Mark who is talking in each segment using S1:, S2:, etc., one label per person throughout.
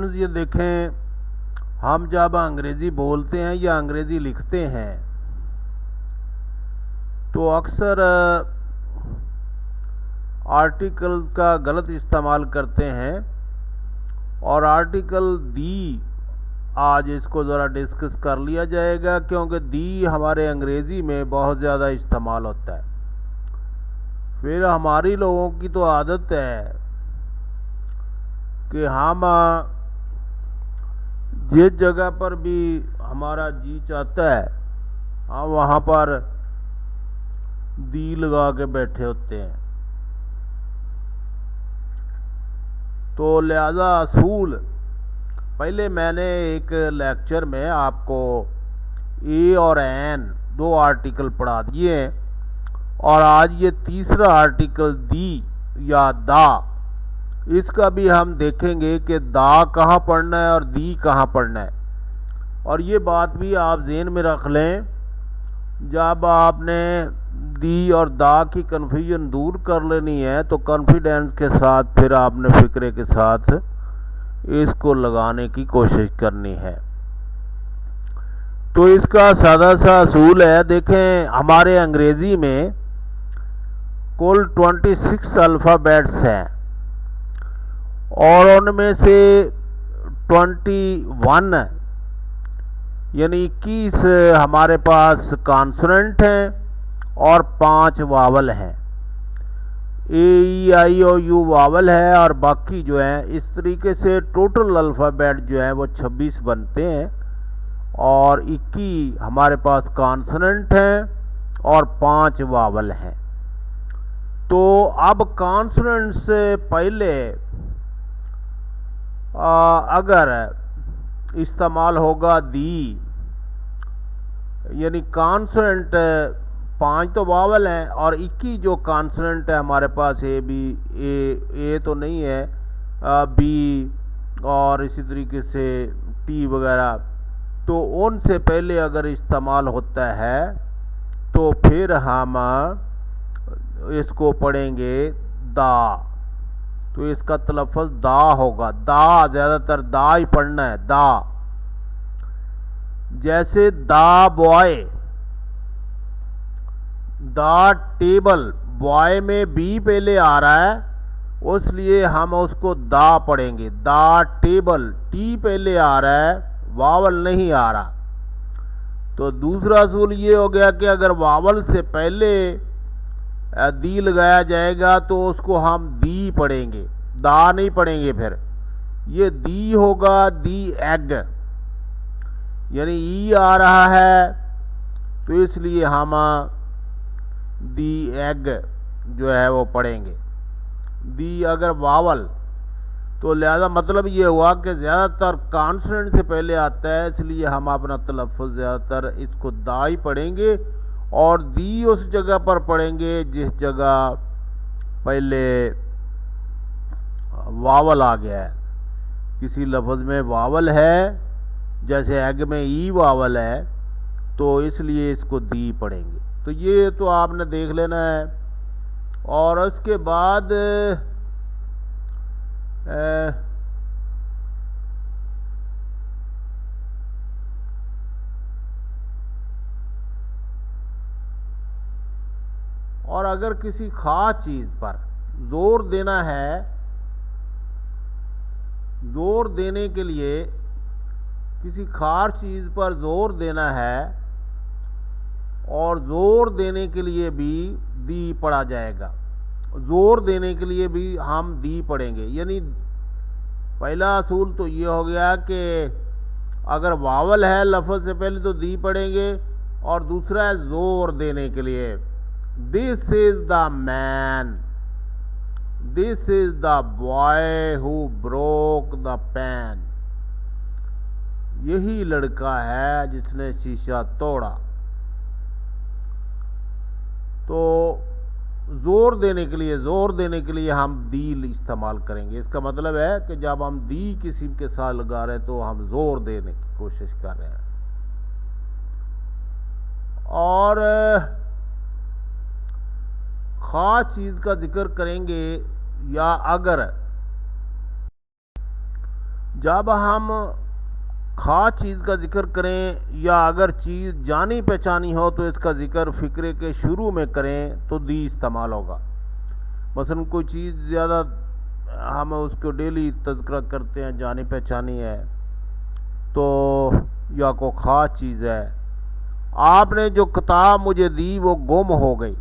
S1: Students, ये देखें, हम जब अंग्रेज़ी बोलते हैं या अंग्रेज़ी लिखते हैं तो अक्सर आर्टिकल का गलत इस्तेमाल करते हैं। और आर्टिकल दी, आज इसको ज़रा डिस्कस कर लिया जाएगा, क्योंकि दी हमारे अंग्रेज़ी में बहुत ज़्यादा इस्तेमाल होता है। फिर हमारी लोगों की तो आदत है कि हम जिस जगह पर भी हमारा जी चाहता है हम वहाँ पर दी लगा के बैठे होते हैं। तो लिहाजा असूल, पहले मैंने एक लेक्चर में आपको ए और एन दो आर्टिकल पढ़ा दिए हैं, और आज ये तीसरा आर्टिकल दी या दा, इसका भी हम देखेंगे कि दा कहाँ पढ़ना है और दी कहाँ पढ़ना है। और ये बात भी आप ज़हन में रख लें, जब आपने दी और दा की कन्फ्यूजन दूर कर लेनी है तो कॉन्फिडेंस के साथ फिर आपने फिक्रे के साथ इसको लगाने की कोशिश करनी है। तो इसका सादा सा असूल है, देखें, हमारे अंग्रेज़ी में कुल 26 अल्फ़ाबेट्स हैं और उनमें से 21 यानी 21 हमारे पास कॉन्सोनेंट हैं और 5 वावल हैं। ए ई आई ओ यू वावल है और बाकी जो है, इस तरीके से टोटल अल्फ़ाबेट जो है वो 26 बनते हैं और 21 हमारे पास कॉन्सोनेंट हैं और 5 वावल हैं। तो अब कॉन्सोनेंट से पहले अगर इस्तेमाल होगा दी, यानी कॉन्सोनेंट 5 तो वावल हैं और 21 जो कॉन्सोनेंट है हमारे पास, ए बी, ए तो नहीं है, बी और इसी तरीके से टी वगैरह, तो उनसे पहले अगर इस्तेमाल होता है तो फिर हम इसको पढ़ेंगे दा। तो इसका तलफ़्फ़ुज़ दा होगा, दा, ज़्यादातर दा ही पढ़ना है, दा। जैसे दा बॉय, दा टेबल, बॉय में बी पहले आ रहा है इसलिए हम उसको दा पढ़ेंगे, दा टेबल, टी पहले आ रहा है, वावल नहीं आ रहा। तो दूसरा असूल ये हो गया कि अगर वावल से पहले दी लगाया जाएगा तो उसको हम दी पढ़ेंगे, दा नहीं पढ़ेंगे। फिर ये दी होगा, दी एग, यानी ई आ रहा है तो इसलिए हम दी एग जो है वो पढ़ेंगे। दी अगर वावल, तो लिहाजा मतलब ये हुआ कि ज़्यादातर कॉन्सोनेंट से पहले आता है, इसलिए हम अपना तलफ़्फ़ुज़ ज़्यादातर इसको दा ही पढ़ेंगे और दी उस जगह पर पढ़ेंगे जिस जगह पहले वावल आ गया है। किसी लफ्ज़ में वावल है, जैसे एग में ई वावल है, तो इसलिए इसको दी पढ़ेंगे। तो ये तो आपने देख लेना है। और उसके बाद और अगर किसी खास चीज़ पर जोर देना है, जोर देने के लिए किसी खास चीज़ पर जोर देना है और जोर देने के लिए भी दी पढ़ा जाएगा, जोर देने के लिए भी हम दी पढ़ेंगे। यानी पहला असूल तो ये हो गया कि अगर वावल है लफ्ज़ से पहले तो दी पढ़ेंगे, और दूसरा है जोर देने के लिए, this is the man, this is the boy who broke the pan, यही लड़का है जिसने शीशा तोड़ा। तो जोर देने के लिए, जोर देने के लिए हम दी इस्तेमाल करेंगे। इसका मतलब है कि जब हम दी किसी के साथ लगा रहे हैं तो हम जोर देने की कोशिश कर रहे हैं। और खास चीज़ का जिक्र करेंगे, या अगर जब हम ख़ास चीज़ का जिक्र करें या अगर चीज़ जानी पहचानी हो तो इसका जिक्र फ़िक्रे के शुरू में करें तो दी इस्तेमाल होगा। मसलन कोई चीज़ ज़्यादा हम उसको डेली तज़किरा करते हैं, जानी पहचानी है तो, या कोई ख़ास चीज़ है। आपने जो किताब मुझे दी वो गुम हो गई।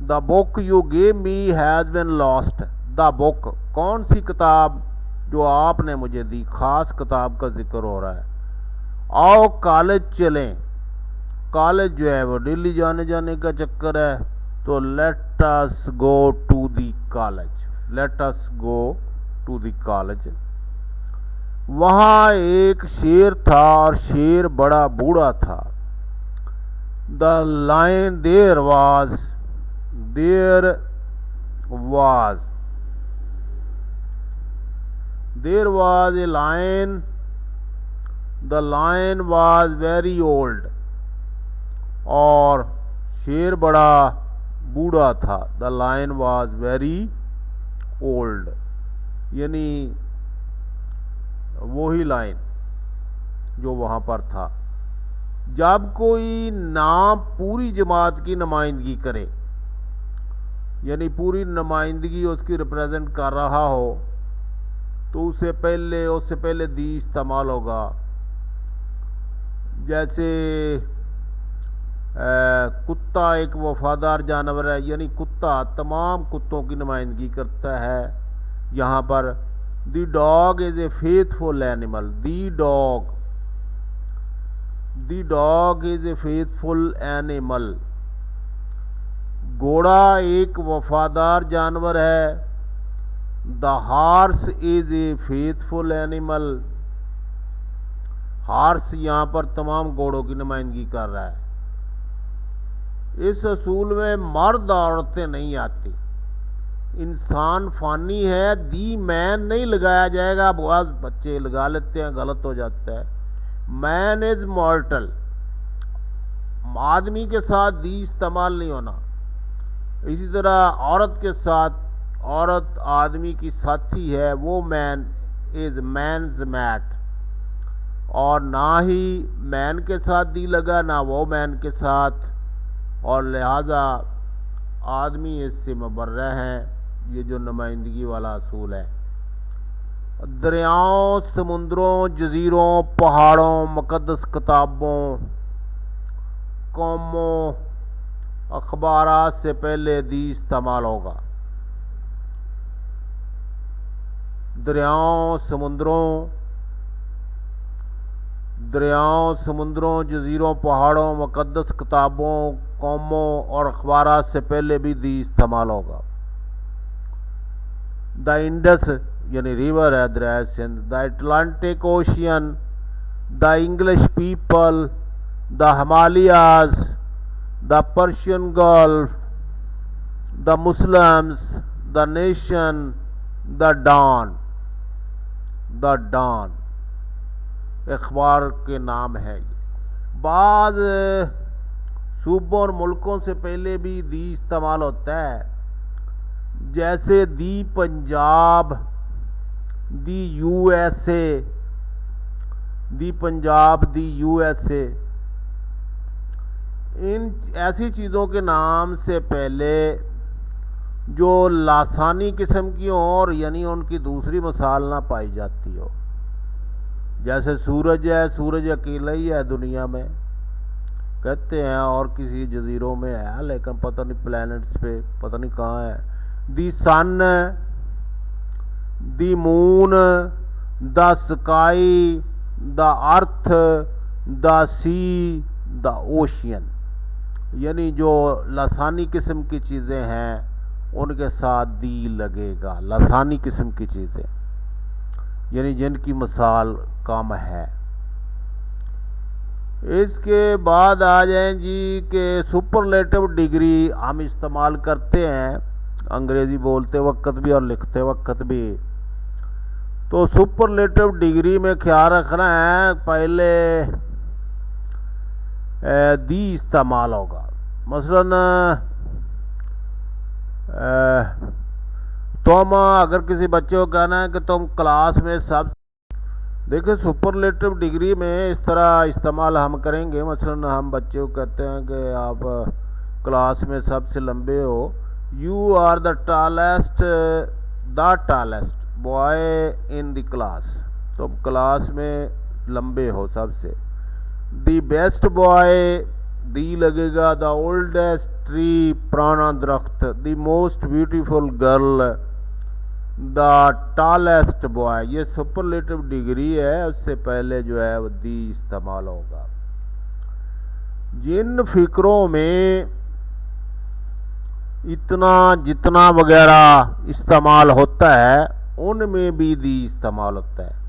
S1: The book you gave me has been lost. The book, कौन सी किताब जो आपने मुझे दी, ख़ास किताब का जिक्र हो रहा है। आओ कॉलेज चलें। कॉलेज जो है वो डेली जाने जाने का चक्कर है, तो let us go to the college. Let us go to the college. वहाँ एक शेर था और शेर बड़ा बूढ़ा था। The lion there was there was a lion. The lion was very old. और शेर बड़ा बूढ़ा था। The lion was very old, यानी वही लाइन जो वहाँ पर था। जब कोई नाम पूरी जमात की नुमाइंदगी करे, यानी पूरी नुमाइंदगी उसकी रिप्रेजेंट कर रहा हो, तो उससे पहले दी इस्तेमाल होगा। जैसे कुत्ता एक वफादार जानवर है, यानी कुत्ता तमाम कुत्तों की नुमाइंदगी करता है। यहाँ पर the dog is a faithful animal. The dog is a faithful animal. घोड़ा एक वफादार जानवर है। The horse is a faithful animal. Horse यहाँ पर तमाम घोड़ों की नुमाइंदगी कर रहा है। इस असूल में मर्द औरतें नहीं आती। इंसान फानी है, दी मैन नहीं लगाया जाएगा। बहुत बच्चे लगा लेते हैं, गलत हो जाता है। Man is मॉर्टल। आदमी के साथ दी इस्तेमाल नहीं होना। इसी तरह औरत के साथ, औरत आदमी की साथी है, वो मैन इज मैन्स मैट। और ना ही मैन के साथ दी लगा, ना वो मैन के साथ, और लिहाजा आदमी इससे मुबर्रा हैं। ये जो नुमाइंदगी वाला असूल है। दरियाओं, समुंदरों, जजीरों, पहाड़ों, मुक़द्दस किताबों, कौमों, अखबारात से पहले दी इस्तेमाल होगा। दरियाओं, समुंदरों, जजीरों, पहाड़ों, मुक़द्दस किताबों, कौमों और अखबारात से पहले भी दी इस्तेमाल होगा। द इंडस यानी रिवर है, दरिया Sindh. The Atlantic Ocean, the English people, the Himalayas, the Persian Gulf, the Muslims, the nation, the Dawn. The Dawn अखबार के नाम है। बाज़ सूबों और मुल्कों से पहले भी दी इस्तेमाल होता है, जैसे दी पंजाब, दी यूएसए, दी पंजाब, दी यूएसए। इन ऐसी चीज़ों के नाम से पहले जो लासानी किस्म की हो और यानी उनकी दूसरी मिसाल ना पाई जाती हो। जैसे सूरज है, सूरज अकेला ही है दुनिया में, कहते हैं और किसी जजीरों में है, लेकिन पता नहीं प्लैनेट्स पे पता नहीं कहाँ है। The sun, the moon, the sky, the earth, the sea, the ocean. यानी जो लसानी किस्म की चीज़ें हैं उनके साथ दी लगेगा। लसानी किस्म की चीज़ें यानी जिनकी मिसाल कम है। इसके बाद आ जाएं जी के सुपरलेटिव डिग्री हम इस्तेमाल करते हैं अंग्रेज़ी बोलते वक्त भी और लिखते वक्त भी। तो सुपरलेटिव डिग्री में ख्याल रखना है, पहले दी इस्तेमाल होगा। मसलन तुम अगर किसी बच्चे को कहना है कि तुम क्लास में सब, देखिए सुपरलेटिव डिग्री में इस तरह इस्तेमाल हम करेंगे। मसलन हम बच्चे को कहते हैं कि आप क्लास में सबसे लंबे हो, you are the tallest boy in the class, तो क्लास में लंबे हो सबसे। द बेस्ट बॉय, दी लगेगा। द ओल्डेस्ट ट्री, पुराना दरख्त। The most beautiful girl, the tallest boy. ये सुपरलेटिव डिग्री है, उससे पहले जो है वो दी इस्तेमाल होगा। जिन फिक्रों में इतना जितना वगैरह इस्तेमाल होता है उनमें भी दी इस्तेमाल होता है।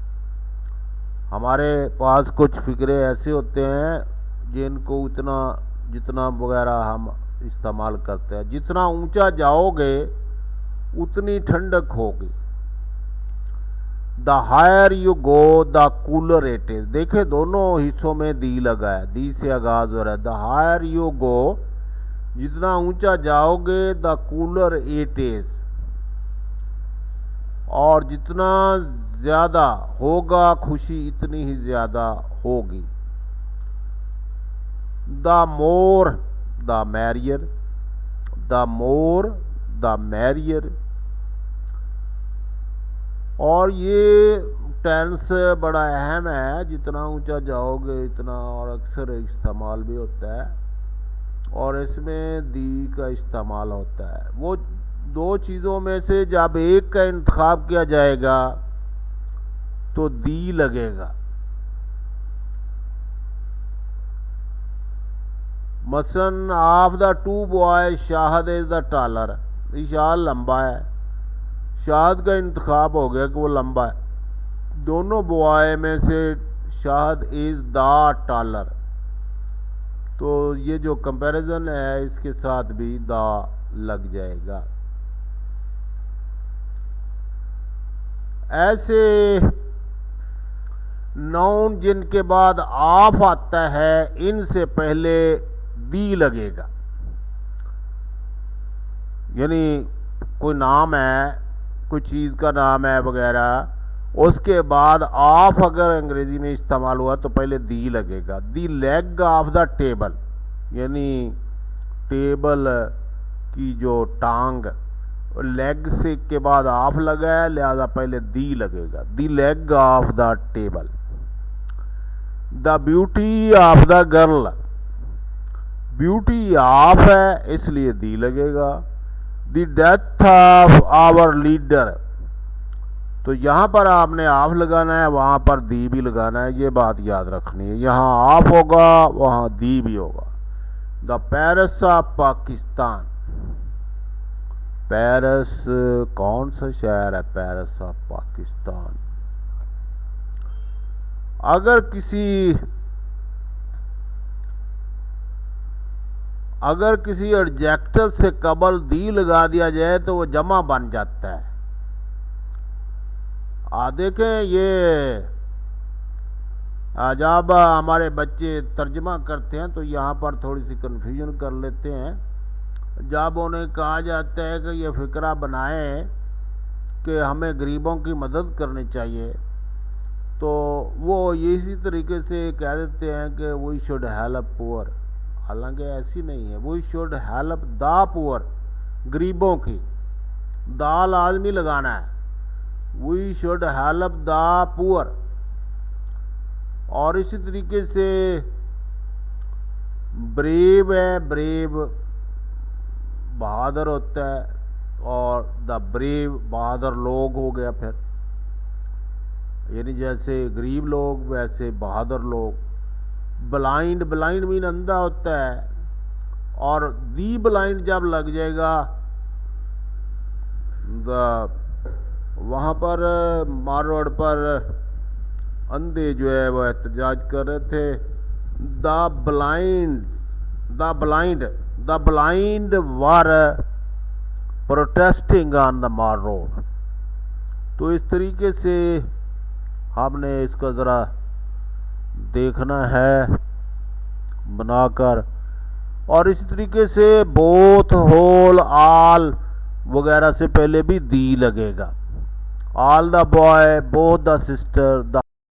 S1: हमारे पास कुछ फिक्रे ऐसे होते हैं जिनको उतना जितना वगैरह हम इस्तेमाल करते हैं। जितना ऊंचा जाओगे उतनी ठंडक होगी। The higher you go the cooler it is. देखे दोनों हिस्सों में दी लगा है, दी से आगाज हो रहा है। द हायर यू गो, जितना ऊंचा जाओगे, द कूलर इट इज, और जितना ज्यादा होगा खुशी इतनी ही ज्यादा होगी। The more the merrier, the more the merrier. और ये टेंस बड़ा अहम है, जितना ऊंचा जाओगे इतना, और अक्सर इस्तेमाल भी होता है और इसमें दी का इस्तेमाल होता है। वो दो चीज़ों में से जब एक का इंतखाब किया जाएगा तो दी लगेगा। मसलन of the two boy Shahid is the taller, Shahid लंबा है, शाहद का इंतखाब हो गया कि वो लंबा है। दोनों बॉय में से शाहद इज द टालर, तो ये जो कंपैरिजन है इसके साथ भी द लग जाएगा। ऐसे नाउन जिनके बाद ऑफ आता है इनसे पहले दी लगेगा। यानी कोई नाम है, कोई चीज़ का नाम है वगैरह, उसके बाद ऑफ अगर अंग्रेजी में इस्तेमाल हुआ तो पहले दी लगेगा। The leg of the table, यानी टेबल की जो टांग, लेग से के बाद ऑफ लगा है, लिहाजा पहले दी लगेगा। The leg of the table. The beauty of the girl, beauty of है इसलिए दी लगेगा। The death of our leader, तो यहाँ पर आपने ऑफ लगाना है, वहाँ पर दी भी लगाना है, ये बात याद रखनी है। यहाँ ऑफ होगा वहाँ दी भी होगा। The Paris of Pakistan, Paris कौन सा शहर है? Paris of Pakistan. अगर किसी एडजेक्टिव से कबल दी लगा दिया जाए तो वो जमा बन जाता है। देखें ये जब हमारे बच्चे तर्जमा करते हैं तो यहाँ पर थोड़ी सी कन्फ्यूजन कर लेते हैं। जब उन्हें कहा जाता है कि ये फ़िक्रा बनाएं कि हमें गरीबों की मदद करनी चाहिए, तो वो इसी तरीके से कह देते हैं कि वी शुड हेल्प पुअर, हालांकि ऐसी नहीं है। We should help the poor, गरीबों की, द लाजमी लगाना है। We should help the poor. और इसी तरीके से ब्रेव है, ब्रेव बहादुर होता है, और द ब्रेव बहादुर लोग हो गया फिर, यानी जैसे गरीब लोग वैसे बहादुर लोग। ब्लाइंड, ब्लाइंड मीन अंधा होता है, और दी ब्लाइंड जब लग जाएगा वहाँ पर मार रोड पर अंधे जो है वह एहतजाज कर रहे थे। The blind were protesting on the मार रोड। तो इस तरीके से हमने इसको ज़रा देखना है बनाकर। और इसी तरीके से बोथ, होल, ऑल वगैरह से पहले भी दी लगेगा। All the boy, both the sister, the